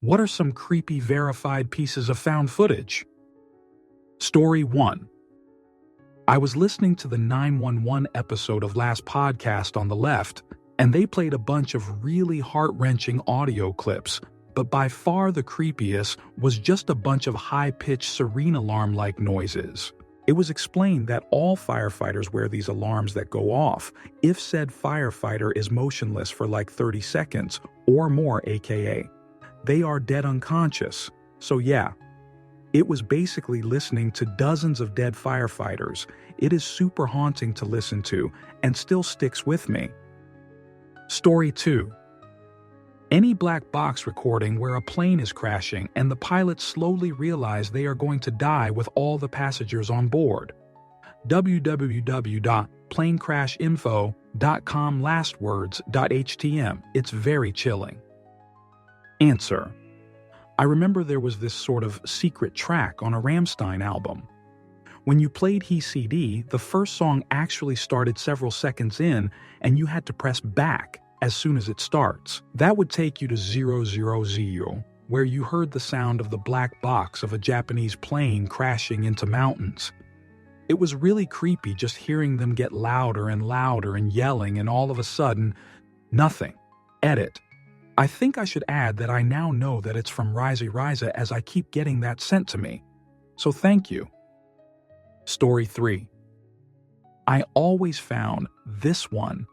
What are some creepy verified pieces of found footage? Story 1. I was listening to the 911 episode of last podcast on the left, and they played a bunch of really heart-wrenching audio clips, but by far the creepiest was just a bunch of high-pitched siren alarm-like noises. It was explained that all firefighters wear these alarms that go off if said firefighter is motionless for like 30 seconds or more, aka they are dead unconscious. So yeah, it was basically listening to dozens of dead firefighters. It is super haunting to listen to and still sticks with me. Story 2. Any black box recording where a plane is crashing and the pilots slowly realize they are going to die with all the passengers on board. www.planecrashinfo.com lastwords.htm. It's very chilling. Answer. I remember there was this sort of secret track on a Rammstein album. When you played He CD, the first song actually started several seconds in and you had to press back as soon as it starts. That would take you to 000, where you heard the sound of the black box of a Japanese plane crashing into mountains. It was really creepy just hearing them get louder and louder and yelling, and all of a sudden, nothing. Edit. I think I should add that I now know that it's from Risey Riza as I keep getting that sent to me. So thank you. Story 3. I always found this one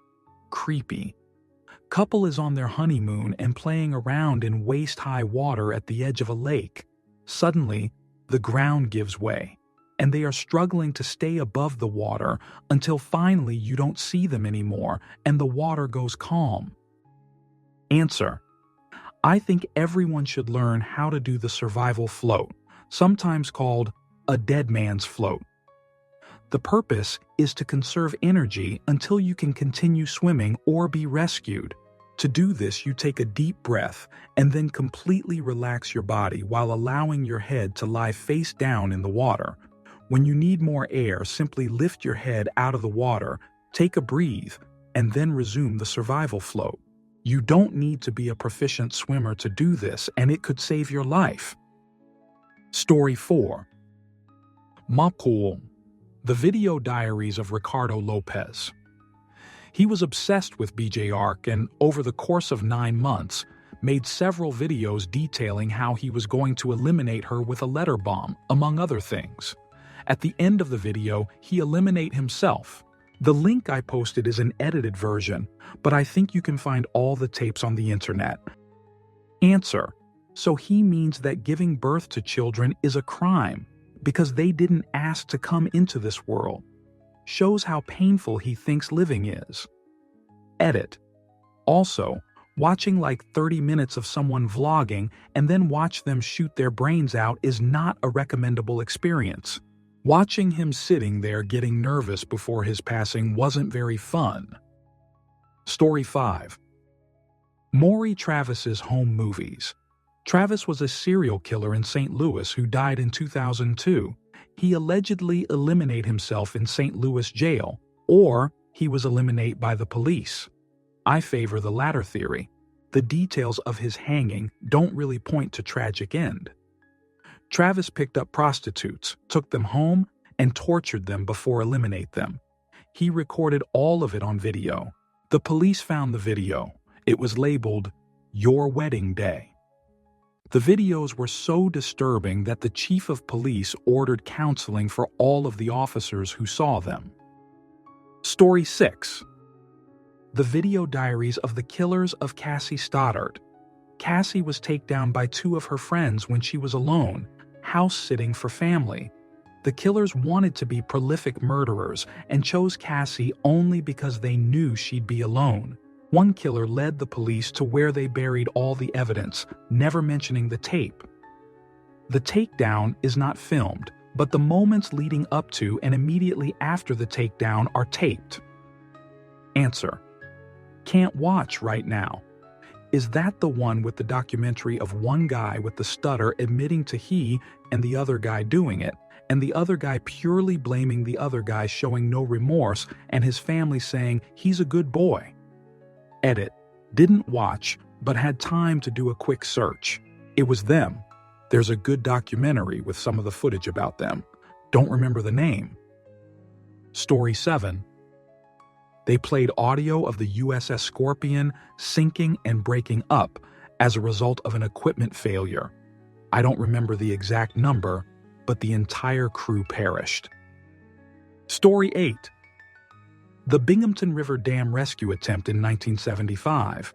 creepy. Couple is on their honeymoon and playing around in waist-high water at the edge of a lake. Suddenly, the ground gives way, and they are struggling to stay above the water until finally you don't see them anymore and the water goes calm. Answer. I think everyone should learn how to do the survival float, sometimes called a dead man's float. The purpose is to conserve energy until you can continue swimming or be rescued. To do this, you take a deep breath and then completely relax your body while allowing your head to lie face down in the water. When you need more air, simply lift your head out of the water, take a breathe, and then resume the survival float. You don't need to be a proficient swimmer to do this, and it could save your life. Story 4. Mapcool. The Video Diaries of Ricardo Lopez. He was obsessed with BJ Ark and, over the course of 9 months, made several videos detailing how he was going to eliminate her with a letter bomb, among other things. At the end of the video, he eliminates himself. The link I posted is an edited version, but I think you can find all the tapes on the internet. Answer. So he means that giving birth to children is a crime because they didn't ask to come into this world. Shows how painful he thinks living is. Edit. Also, watching like 30 minutes of someone vlogging and then watch them shoot their brains out is not a recommendable experience. Watching him sitting there getting nervous before his passing wasn't very fun. Story 5. Maury Travis's home movies. Travis was a serial killer in St. Louis who died in 2002. He allegedly eliminated himself in St. Louis jail, or he was eliminated by the police. I favor the latter theory. The details of his hanging don't really point to tragic end. Travis picked up prostitutes, took them home, and tortured them before eliminate them. He recorded all of it on video. The police found the video. It was labeled, "Your Wedding Day." The videos were so disturbing that the chief of police ordered counseling for all of the officers who saw them. Story 6. The Video Diaries of the Killers of Cassie Stoddart. Cassie was taken down by 2 of her friends when she was alone, house-sitting for family. The killers wanted to be prolific murderers and chose Cassie only because they knew she'd be alone. One killer led the police to where they buried all the evidence, never mentioning the tape. The takedown is not filmed, but the moments leading up to and immediately after the takedown are taped. Answer. Can't watch right now. Is that the one with the documentary of one guy with the stutter admitting to he and the other guy doing it, and the other guy purely blaming the other guy showing no remorse and his family saying he's a good boy? Edit. Didn't watch, but had time to do a quick search. It was them. There's a good documentary with some of the footage about them. Don't remember the name. Story 7. They played audio of the USS Scorpion sinking and breaking up as a result of an equipment failure. I don't remember the exact number, but the entire crew perished. Story 8. The Binghamton River Dam rescue attempt in 1975.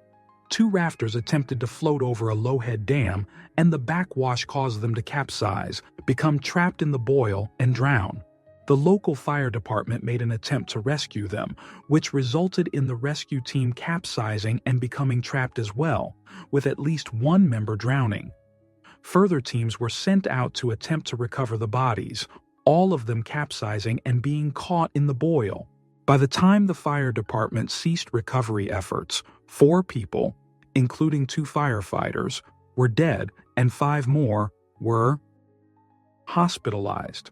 2 rafters attempted to float over a low-head dam, and the backwash caused them to capsize, become trapped in the boil, and drown. The local fire department made an attempt to rescue them, which resulted in the rescue team capsizing and becoming trapped as well, with at least one member drowning. Further teams were sent out to attempt to recover the bodies, all of them capsizing and being caught in the boil. By the time the fire department ceased recovery efforts, 4 people, including 2 firefighters, were dead and 5 more were hospitalized.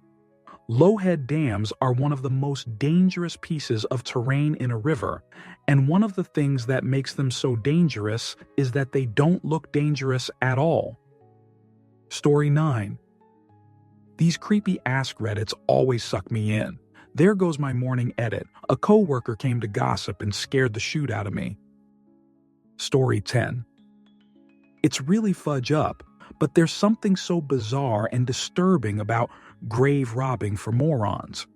Low-head dams are one of the most dangerous pieces of terrain in a river, and one of the things that makes them so dangerous is that they don't look dangerous at all. Story 9. These creepy Ask Reddits always suck me in. There goes my morning edit. A coworker came to gossip and scared the shoot out of me. Story 10. It's really fudge up, but there's something so bizarre and disturbing about grave robbing for morons.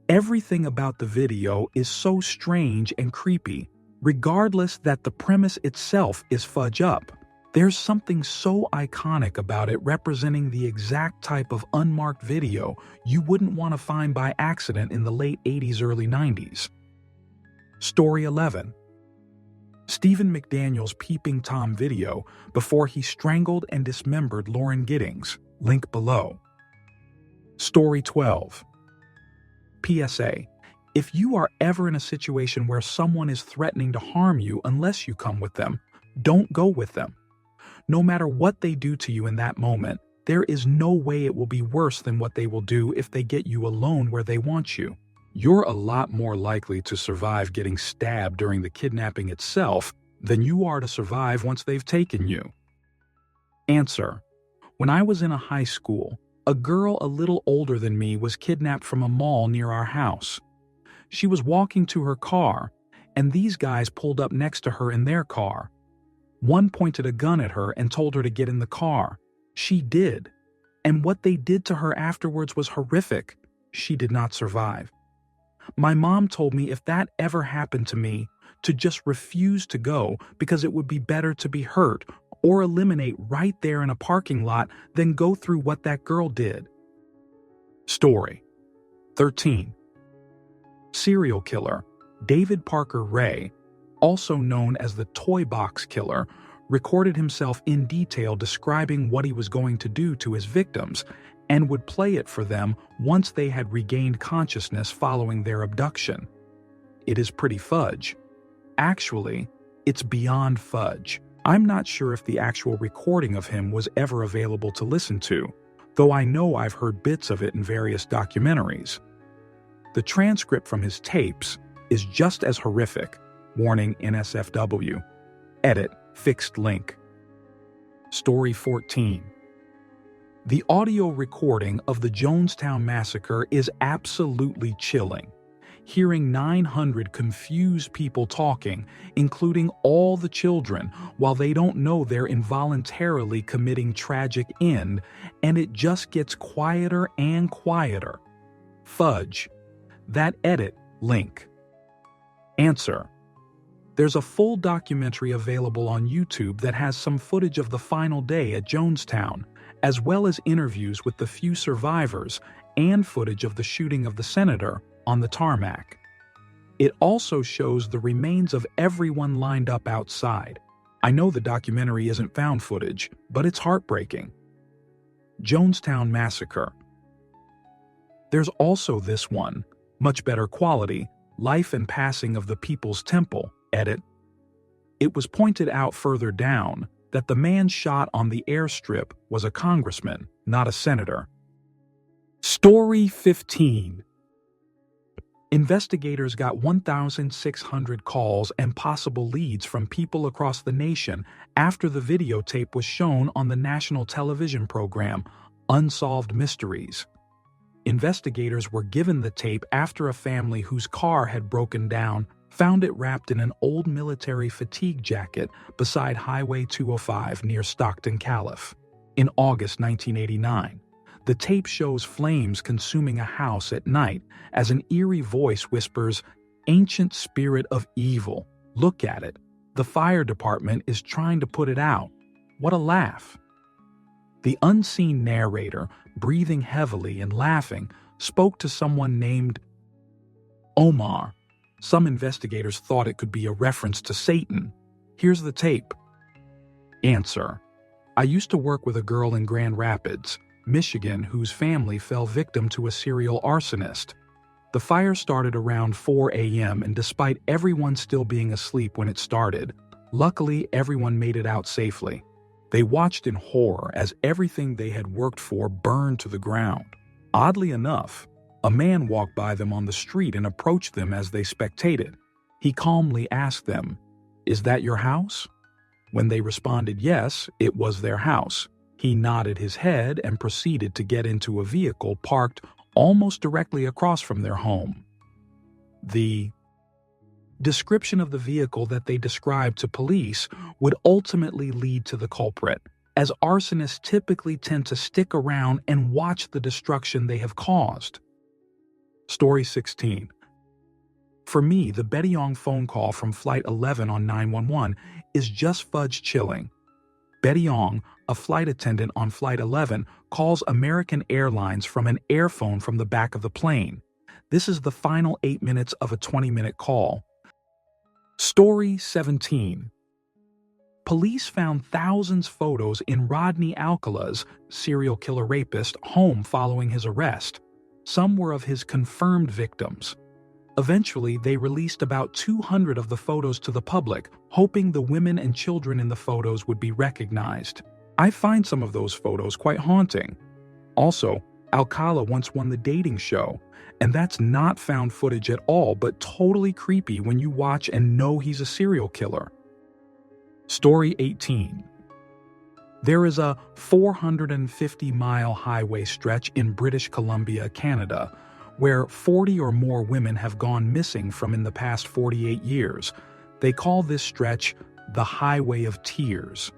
Everything about the video is so strange and creepy, regardless that the premise itself is fudge up. There's something so iconic about it, representing the exact type of unmarked video you wouldn't want to find by accident in the late 80s, early 90s. Story 11. Stephen McDaniel's Peeping Tom video before he strangled and dismembered Lauren Giddings. Link below. Story 12. PSA. If you are ever in a situation where someone is threatening to harm you unless you come with them, don't go with them. No matter what they do to you in that moment, there is no way it will be worse than what they will do if they get you alone where they want you. You're a lot more likely to survive getting stabbed during the kidnapping itself than you are to survive once they've taken you. Answer. When I was in a high school, a girl a little older than me was kidnapped from a mall near our house. She was walking to her car, and these guys pulled up next to her in their car. One pointed a gun at her and told her to get in the car. She did. And what they did to her afterwards was horrific. She did not survive. My mom told me if that ever happened to me, to just refuse to go because it would be better to be hurt or eliminate right there in a parking lot than go through what that girl did. Story 13. Serial killer David Parker Ray, also known as the Toy Box Killer, recorded himself in detail describing what he was going to do to his victims and would play it for them once they had regained consciousness following their abduction. It is pretty fudge. Actually, it's beyond fudge. I'm not sure if the actual recording of him was ever available to listen to, though I know I've heard bits of it in various documentaries. The transcript from his tapes is just as horrific. Warning NSFW. Edit fixed link. Story 14. The audio recording of the Jonestown Massacre is absolutely chilling. Hearing 900 confused people talking, including all the children, while they don't know they're involuntarily committing tragic end, and it just gets quieter and quieter. Fudge. That edit link. Answer. There's a full documentary available on YouTube that has some footage of the final day at Jonestown, as well as interviews with the few survivors and footage of the shooting of the senator on the tarmac. It also shows the remains of everyone lined up outside. I know the documentary isn't found footage, but it's heartbreaking. Jonestown Massacre. There's also this one, much better quality, Life and Passing of the People's Temple. Edit. It was pointed out further down that the man shot on the airstrip was a congressman, not a senator. Story 15. Investigators got 1,600 calls and possible leads from people across the nation after the videotape was shown on the national television program Unsolved Mysteries. Investigators were given the tape after a family whose car had broken down found it wrapped in an old military fatigue jacket beside Highway 205 near Stockton, Calif. In August 1989, the tape shows flames consuming a house at night as an eerie voice whispers, "Ancient spirit of evil, look at it. The fire department is trying to put it out." What a laugh. The unseen narrator, breathing heavily and laughing, spoke to someone named Omar. Some investigators thought it could be a reference to Satan. Here's the tape. Answer: I used to work with a girl in Grand Rapids, Michigan, whose family fell victim to a serial arsonist. The fire started around 4 a.m., and despite everyone still being asleep when it started, luckily everyone made it out safely. They watched in horror as everything they had worked for burned to the ground. Oddly enough, a man walked by them on the street and approached them as they spectated. He calmly asked them, "Is that your house?" When they responded yes, it was their house. He nodded his head and proceeded to get into a vehicle parked almost directly across from their home. The description of the vehicle that they described to police would ultimately lead to the culprit, as arsonists typically tend to stick around and watch the destruction they have caused. Story 16. For me, the Betty Yong phone call from Flight 11 on 911 is just fudge chilling. Betty Yong, a flight attendant on Flight 11, calls American Airlines from an airphone from the back of the plane. This is the final 8 minutes of a 20-minute call. Story 17. Police found thousands of photos in Rodney Alcala's, serial killer rapist, home following his arrest. Some were of his confirmed victims. Eventually, they released about 200 of the photos to the public, hoping the women and children in the photos would be recognized. I find some of those photos quite haunting. Also, Alcala once won the dating show, and that's not found footage at all, but totally creepy when you watch and know he's a serial killer. Story 18. There is a 450-mile highway stretch in British Columbia, Canada, where 40 or more women have gone missing from in the past 48 years. They call this stretch the Highway of Tears.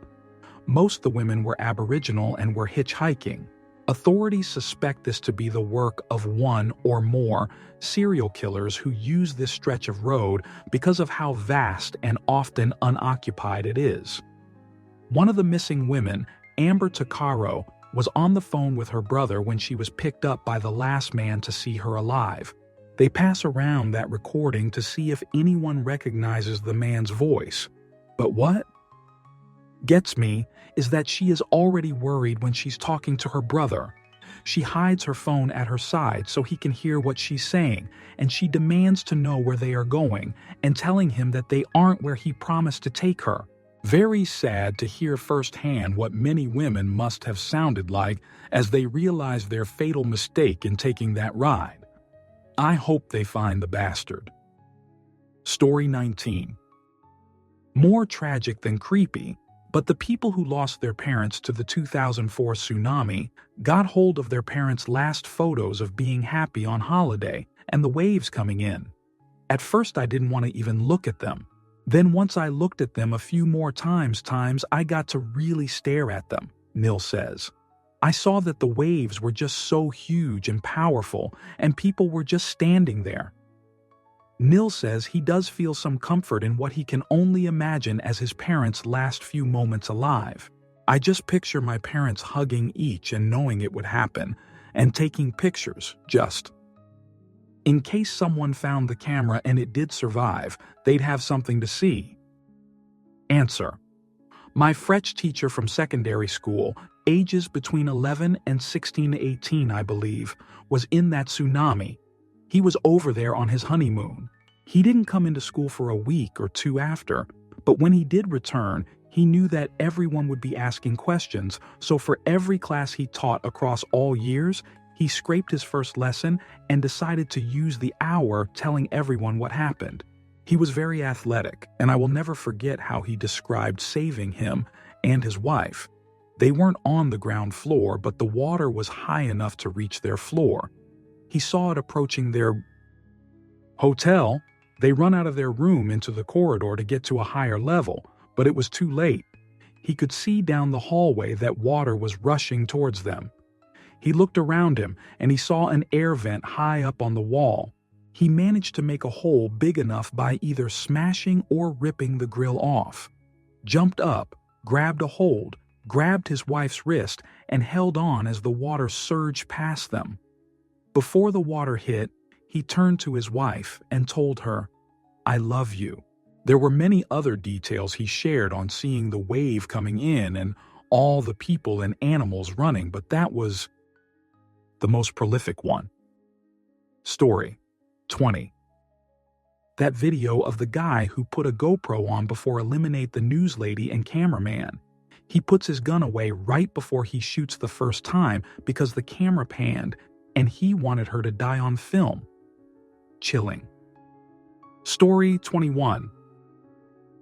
Most of the women were Aboriginal and were hitchhiking. Authorities suspect this to be the work of one or more serial killers who use this stretch of road because of how vast and often unoccupied it is. One of the missing women, Amber Takaro, was on the phone with her brother when she was picked up by the last man to see her alive. They pass around that recording to see if anyone recognizes the man's voice. But what gets me is that she is already worried when she's talking to her brother. She hides her phone at her side so he can hear what she's saying, and she demands to know where they are going and telling him that they aren't where he promised to take her. Very sad to hear firsthand what many women must have sounded like as they realized their fatal mistake in taking that ride. I hope they find the bastard. Story 19. More tragic than creepy, but the people who lost their parents to the 2004 tsunami got hold of their parents' last photos of being happy on holiday and the waves coming in. At first I didn't want to even look at them. Then once I looked at them a few more times, I got to really stare at them, Nil says. I saw that the waves were just so huge and powerful, and people were just standing there. Nil says he does feel some comfort in what he can only imagine as his parents' last few moments alive. I just picture my parents hugging each and knowing it would happen, and taking pictures, just in case someone found the camera and it did survive, they'd have something to see. Answer. My French teacher from secondary school, ages between 11 and 16 to 18, I believe, was in that tsunami. He was over there on his honeymoon. He didn't come into school for a week or two after, but when he did return, he knew that everyone would be asking questions, so for every class he taught across all years, He scraped his first lesson and decided to use the hour telling everyone what happened. He was very athletic, and I will never forget how he described saving him and his wife. They weren't on the ground floor, but the water was high enough to reach their floor. He saw it approaching their hotel. They run out of their room into the corridor to get to a higher level, but it was too late. He could see down the hallway that water was rushing towards them. He looked around him and he saw an air vent high up on the wall. He managed to make a hole big enough by either smashing or ripping the grill off. Jumped up, grabbed a hold, grabbed his wife's wrist, and held on as the water surged past them. Before the water hit, he turned to his wife and told her, "I love you." There were many other details he shared on seeing the wave coming in and all the people and animals running, but that was the most prolific one. Story 20. That video of the guy who put a GoPro on before Eliminate the News Lady and cameraman. He puts his gun away right before he shoots the first time because the camera panned and he wanted her to die on film. Chilling. Story 21.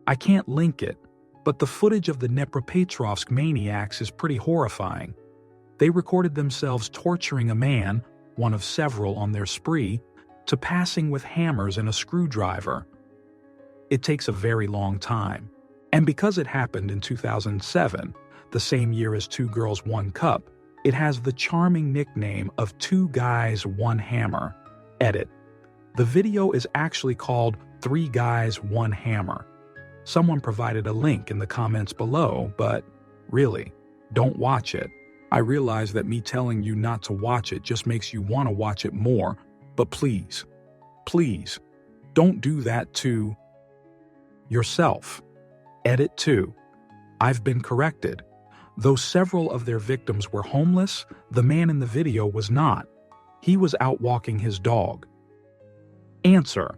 I can't link it, but the footage of the Dnepropetrovsk maniacs is pretty horrifying. They recorded themselves torturing a man, one of several on their spree, to passing with hammers and a screwdriver. It takes a very long time. And because it happened in 2007, the same year as Two Girls, One Cup, it has the charming nickname of Two Guys, One Hammer. Edit. The video is actually called Three Guys, One Hammer. Someone provided a link in the comments below, but really, don't watch it. I realize that me telling you not to watch it just makes you want to watch it more, but please, please, don't do that to yourself. Edit 2. I've been corrected. Though several of their victims were homeless, the man in the video was not. He was out walking his dog. Answer.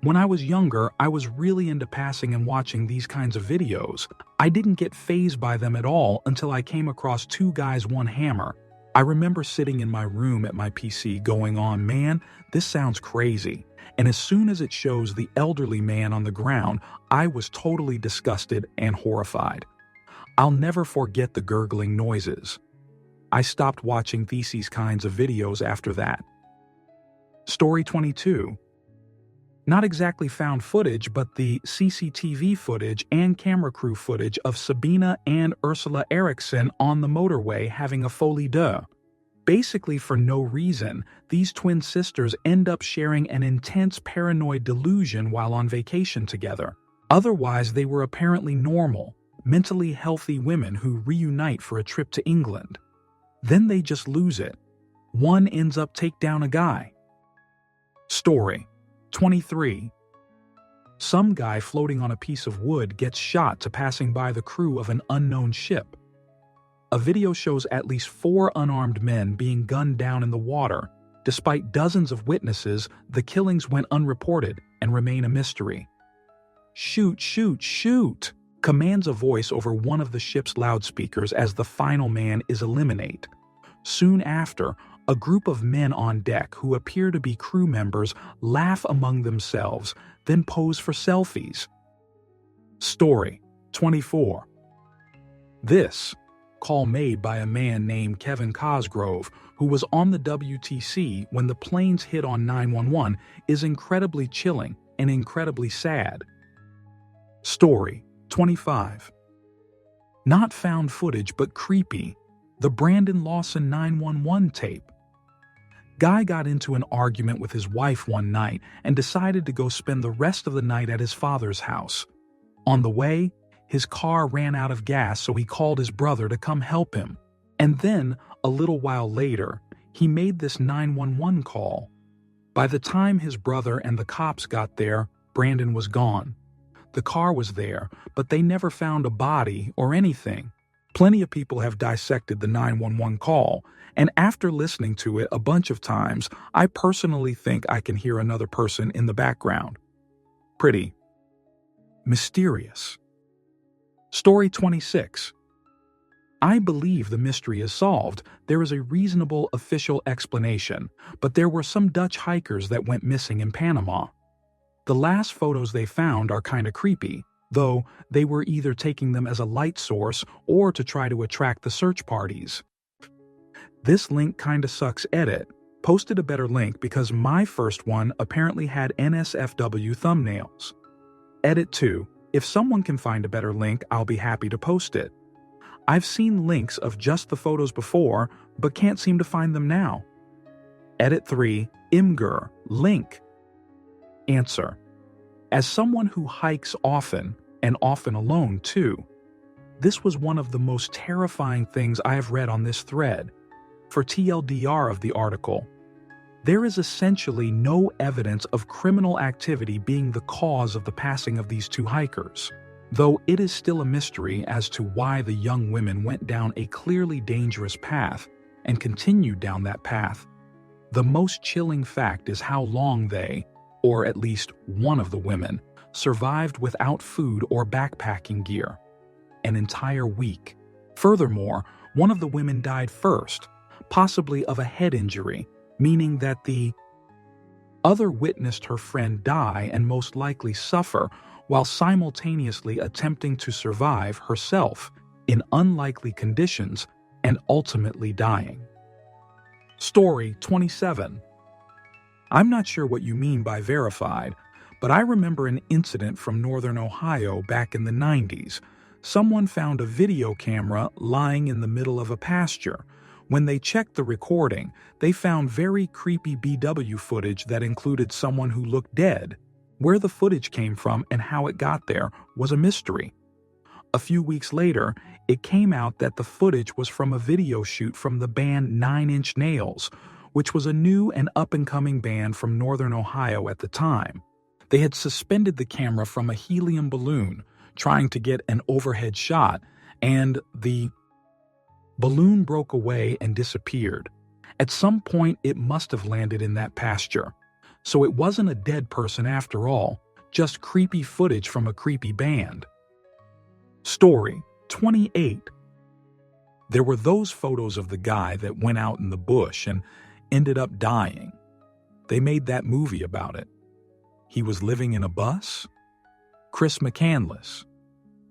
When I was younger, I was really into passing and watching these kinds of videos. I didn't get fazed by them at all until I came across Two Guys, One Hammer. I remember sitting in my room at my PC going on, man, this sounds crazy. And as soon as it shows the elderly man on the ground, I was totally disgusted and horrified. I'll never forget the gurgling noises. I stopped watching these kinds of videos after that. Story 22. Not exactly found footage, but the CCTV footage and camera crew footage of Sabina and Ursula Eriksson on the motorway having a folie deux. Basically for no reason, these twin sisters end up sharing an intense paranoid delusion while on vacation together. Otherwise, they were apparently normal, mentally healthy women who reunite for a trip to England. Then they just lose it. One ends up take down a guy. Story 23. Some guy floating on a piece of wood gets shot to passing by the crew of an unknown ship. A video shows at least 4 unarmed men being gunned down in the water. Despite dozens of witnesses, the killings went unreported and remain a mystery. "Shoot, shoot, shoot!" commands a voice over one of the ship's loudspeakers as the final man is eliminated. Soon after, a group of men on deck who appear to be crew members laugh among themselves, then pose for selfies. Story 24. This call made by a man named Kevin Cosgrove, who was on the WTC when the planes hit on 911, is incredibly chilling and incredibly sad. Story 25. Not found footage but creepy. The Brandon Lawson 911 tape. Guy got into an argument with his wife one night and decided to go spend the rest of the night at his father's house. On the way, his car ran out of gas, so he called his brother to come help him. And then, a little while later, he made this 911 call. By the time his brother and the cops got there, Brandon was gone. The car was there, but they never found a body or anything. Plenty of people have dissected the 911 call, and after listening to it a bunch of times, I personally think I can hear another person in the background. Pretty mysterious. Story 26. I believe the mystery is solved. There is a reasonable official explanation, but there were some Dutch hikers that went missing in Panama. The last photos they found are kinda creepy, though they were either taking them as a light source or to try to attract the search parties. This link kinda sucks edit. Posted a better link because my first one apparently had NSFW thumbnails. Edit 2. If someone can find a better link, I'll be happy to post it. I've seen links of just the photos before, but can't seem to find them now. Edit 3. Imgur. Link. Answer. As someone who hikes often, and often alone too, this was one of the most terrifying things I have read on this thread. For TLDR of the article, there is essentially no evidence of criminal activity being the cause of the passing of these two hikers, though it is still a mystery as to why the young women went down a clearly dangerous path and continued down that path. The most chilling fact is how long they, or at least one of the women, survived without food or backpacking gear. An entire week. Furthermore, one of the women died first, possibly of a head injury, meaning that the other witnessed her friend die and most likely suffer while simultaneously attempting to survive herself in unlikely conditions and ultimately dying. Story 27. I'm not sure what you mean by verified, but I remember an incident from northern Ohio back in the 90s. Someone found a video camera lying in the middle of a pasture. When they checked the recording, they found very creepy BW footage that included someone who looked dead. Where the footage came from and how it got there was a mystery. A few weeks later, it came out that the footage was from a video shoot from the band 9 Inch Nails, which was a new and up-and-coming band from northern Ohio at the time. They had suspended the camera from a helium balloon, trying to get an overhead shot, and the balloon broke away and disappeared. At some point, it must have landed in that pasture. So it wasn't a dead person after all, just creepy footage from a creepy band. Story 28. There were those photos of the guy that went out in the bush and ended up dying. They made that movie about it. He was living in a bus? Chris McCandless.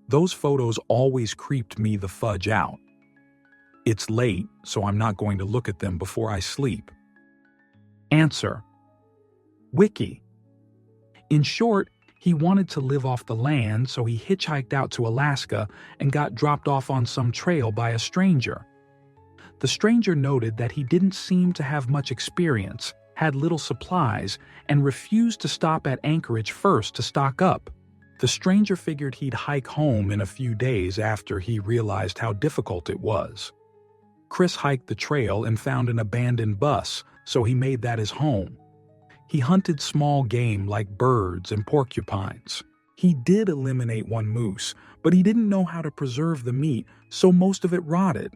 Those photos always creeped me the fudge out. It's late, so I'm not going to look at them before I sleep. Answer. Wiki. In short, he wanted to live off the land, so he hitchhiked out to Alaska and got dropped off on some trail by a stranger. The stranger noted that he didn't seem to have much experience, had little supplies, and refused to stop at Anchorage first to stock up. The stranger figured he'd hike home in a few days after he realized how difficult it was. Chris hiked the trail and found an abandoned bus, so he made that his home. He hunted small game like birds and porcupines. He did eliminate one moose, but he didn't know how to preserve the meat, so most of it rotted.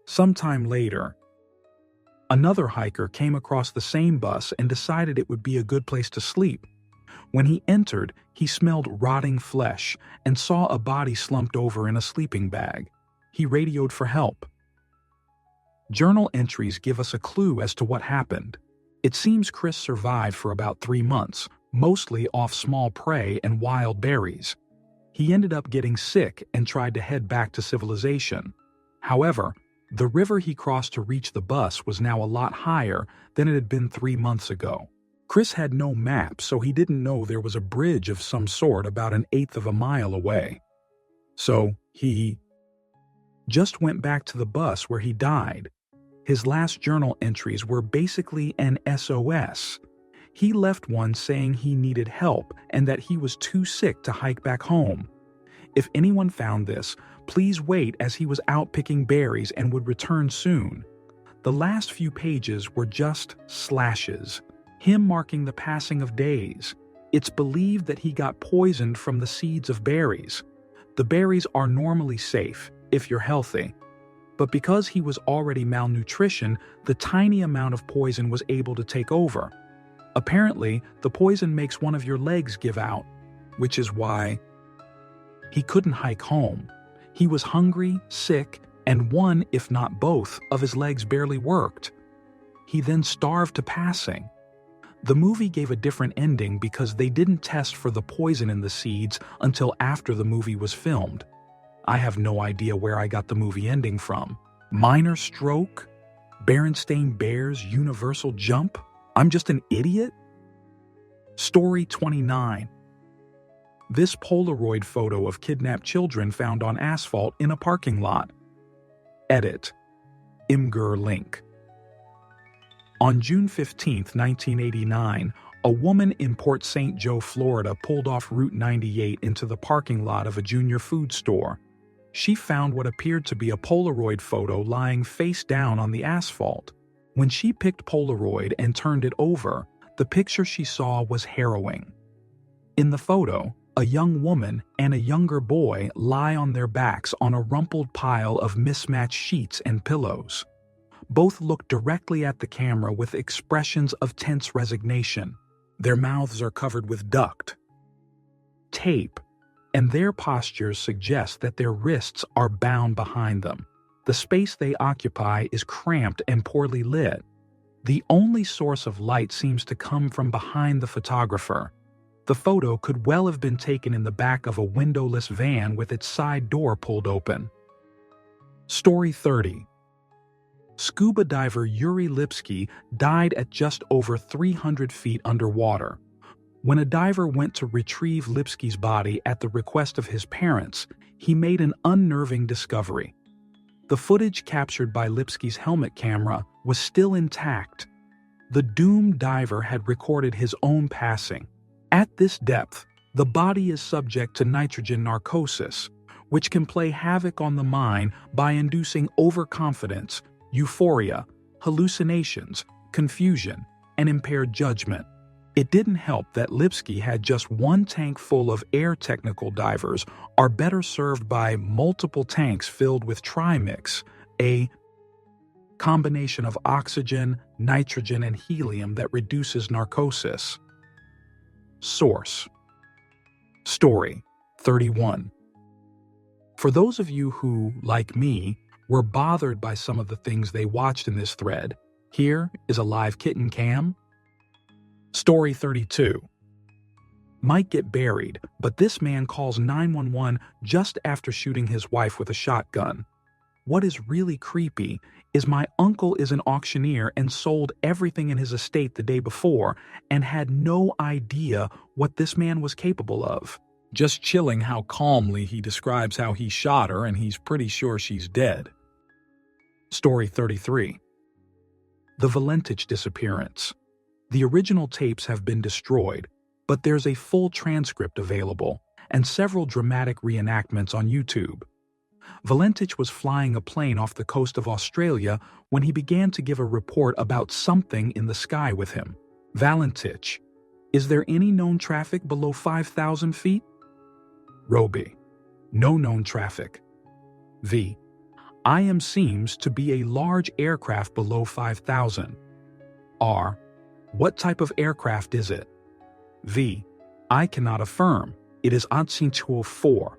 Sometime later, another hiker came across the same bus and decided it would be a good place to sleep. When he entered, he smelled rotting flesh and saw a body slumped over in a sleeping bag. He radioed for help. Journal entries give us a clue as to what happened. It seems Chris survived for about 3 months, mostly off small prey and wild berries. He ended up getting sick and tried to head back to civilization. However, the river he crossed to reach the bus was now a lot higher than it had been 3 months ago. Chris had no map, so he didn't know there was a bridge of some sort about 1/8 of a mile away. So he just went back to the bus where he died. His last journal entries were basically an SOS. He left one saying he needed help and that he was too sick to hike back home. If anyone found this, please wait as he was out picking berries and would return soon. The last few pages were just slashes, him marking the passing of days. It's believed that he got poisoned from the seeds of berries. The berries are normally safe if you're healthy. But because he was already malnutrition, the tiny amount of poison was able to take over. Apparently, the poison makes one of your legs give out, which is why he couldn't hike home. He was hungry, sick, and one, if not both, of his legs barely worked. He then starved to passing. The movie gave a different ending because they didn't test for the poison in the seeds until after the movie was filmed. I have no idea where I got the movie ending from. Minor stroke? Berenstain Bears universal jump? I'm just an idiot? Story 29. This Polaroid photo of kidnapped children found on asphalt in a parking lot. Edit. Imgur link. On June 15, 1989, a woman in Port St. Joe, Florida pulled off Route 98 into the parking lot of a junior food store. She found what appeared to be a Polaroid photo lying face down on the asphalt. When she picked Polaroid and turned it over, the picture she saw was harrowing. In the photo, a young woman and a younger boy lie on their backs on a rumpled pile of mismatched sheets and pillows. Both look directly at the camera with expressions of tense resignation. Their mouths are covered with duct tape, and their postures suggest that their wrists are bound behind them. The space they occupy is cramped and poorly lit. The only source of light seems to come from behind the photographer. The photo could well have been taken in the back of a windowless van with its side door pulled open. Story 30. Scuba diver Yuri Lipsky died at just over 300 feet underwater. When a diver went to retrieve Lipsky's body at the request of his parents, he made an unnerving discovery. The footage captured by Lipsky's helmet camera was still intact. The doomed diver had recorded his own passing. At this depth, the body is subject to nitrogen narcosis, which can play havoc on the mind by inducing overconfidence, euphoria, hallucinations, confusion, and impaired judgment. It didn't help that Lipsky had just one tank full of air. Technical divers are better served by multiple tanks filled with Trimix, a combination of oxygen, nitrogen, and helium that reduces narcosis. Source. Story 31. For those of you who, like me, were bothered by some of the things they watched in this thread, here is a live kitten cam. Story 32. Might get buried, but this man calls 911 just after shooting his wife with a shotgun. What is really creepy is my uncle is an auctioneer and sold everything in his estate the day before and had no idea what this man was capable of. Just chilling how calmly he describes how he shot her and he's pretty sure she's dead. Story 33. The Valentich disappearance. The original tapes have been destroyed, but there's a full transcript available and several dramatic reenactments on YouTube. Valentich was flying a plane off the coast of Australia when he began to give a report about something in the sky with him. Valentich: is there any known traffic below 5,000 feet? Roby: no known traffic. V: IM seems to be a large aircraft below 5,000. R: what type of aircraft is it? V: I cannot affirm. It is Ansin 204.